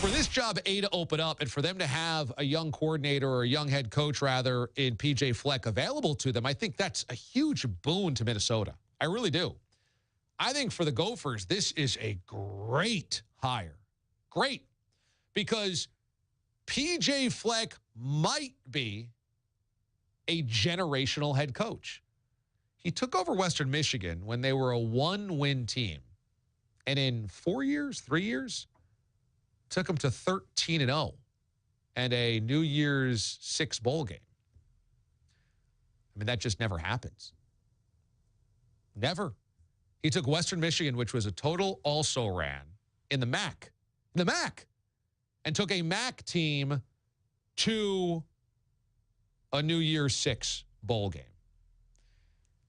for this job, A, to open up, and for them to have a young coordinator or a young head coach, rather, in P J Fleck available to them, I think that's a huge boon to Minnesota. I really do. I think for the Gophers, this is a great hire. Great. Because P J Fleck might be a generational head coach. He took over Western Michigan when they were a one-win team. And in 4 years, 3 years, took them to 13-0 and a New Year's Six bowl game. I mean, that just never happens. Never. He took Western Michigan, which was a total also-ran, in the MAC. And took a MAC team to a New Year's Six bowl game.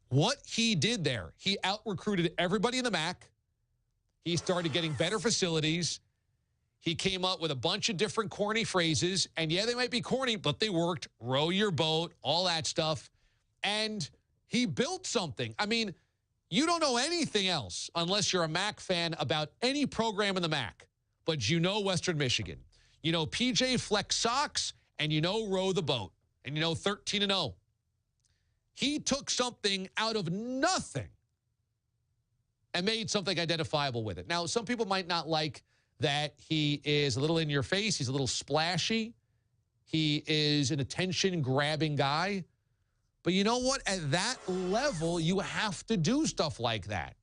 What he did there, he out-recruited everybody in the MAC. He started getting better facilities. He came up with a bunch of different corny phrases. And yeah, they might be corny, but they worked. Row your boat, all that stuff. And he built something. I mean, you don't know anything else unless you're a MAC fan about any program in the MAC. But you know Western Michigan. You know P J Fleck socks, and you know row the boat. And you know 13-0. He took something out of nothing and made something identifiable with it. Now, some people might not like that he is a little in your face. He's a little splashy. He is an attention-grabbing guy. But you know what? At that level, you have to do stuff like that.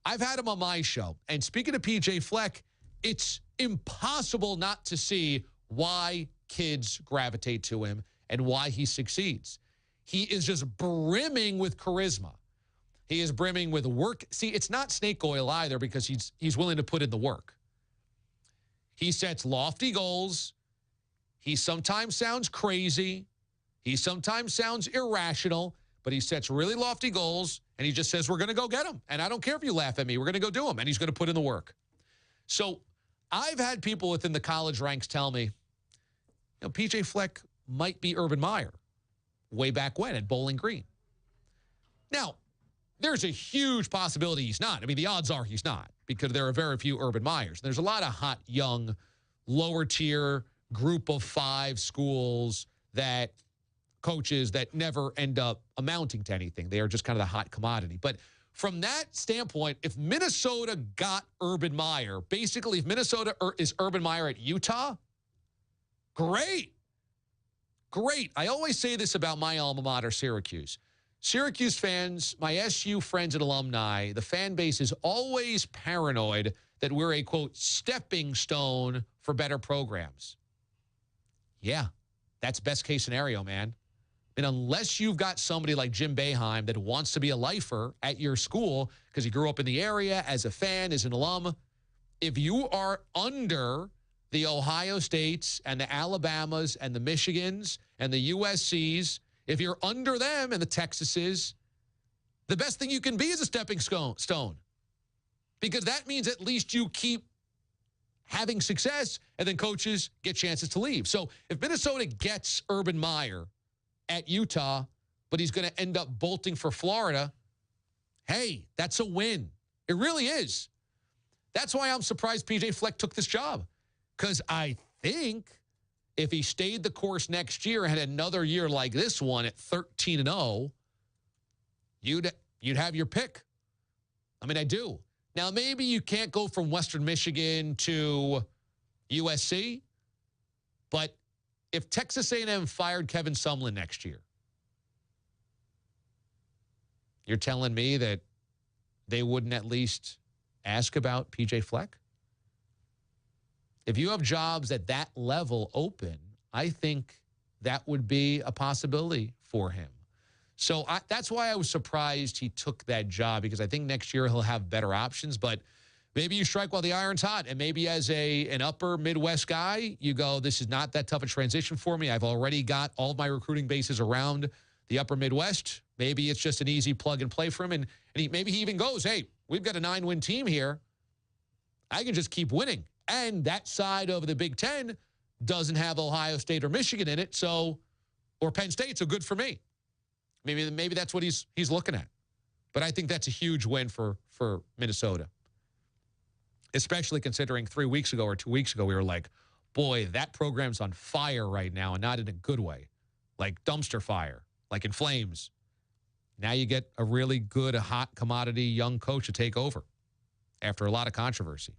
I've had him on my show. And speaking of P J Fleck, it's impossible not to see why kids gravitate to him and why he succeeds. He is just brimming with charisma. He is brimming with work. See, it's not snake oil either because he's willing to put in the work. He sets lofty goals. He sometimes sounds crazy. He sometimes sounds irrational, but he sets really lofty goals, and he just says, we're going to go get them. And I don't care if you laugh at me. We're going to go do them, and he's going to put in the work. So I've had people within the college ranks tell me, P J Fleck might be Urban Meyer way back when at Bowling Green. Now, there's a huge possibility he's not. I mean, the odds are he's not because there are very few Urban Meyers. There's a lot of hot, young, lower-tier group of five schools that coaches that never end up amounting to anything. They are just kind of the hot commodity. But from that standpoint, if Minnesota got Urban Meyer, basically if Minnesota is Urban Meyer at Utah, great. Great. I always say this about my alma mater, Syracuse. Syracuse fans, my SU friends and alumni, the fan base is always paranoid that we're a, quote, stepping stone for better programs. Yeah, that's best case scenario, man. And unless you've got somebody like Jim Boeheim that wants to be a lifer at your school because he grew up in the area as a fan, as an alum, if you are under the Ohio States and the Alabamas and the Michigans and the USCs, if you're under them and the Texases, the best thing you can be is a stepping stone. Because that means at least you keep having success and then coaches get chances to leave. So if Minnesota gets Urban Meyer at Utah, but he's going to end up bolting for Florida, hey, that's a win. It really is. That's why I'm surprised P J Fleck took this job. Because I think if he stayed the course next year and had another year like this one at 13-0, you'd have your pick. I mean, I do. Now, maybe you can't go from Western Michigan to USC, but if Texas A&M fired Kevin Sumlin next year, you're telling me that they wouldn't at least ask about P J Fleck? If you have jobs at that level open, I think that would be a possibility for him. So that's why I was surprised he took that job, because I think next year he'll have better options. But maybe you strike while the iron's hot, and maybe as an upper Midwest guy, you go, this is not that tough a transition for me. I've already got all of my recruiting bases around the upper Midwest. Maybe it's just an easy plug and play for him. And maybe he even goes, hey, we've got a 9-win team here. I can just keep winning. And that side of the Big Ten doesn't have Ohio State or Michigan in it, or Penn State, so good for me. Maybe that's what he's looking at. But I think that's a huge win for Minnesota. especially considering 3 weeks ago or 2 weeks ago, we were like, boy, that program's on fire right now, and not in a good way, like dumpster fire, like in flames. Now you get a really good, hot commodity young coach to take over after a lot of controversy.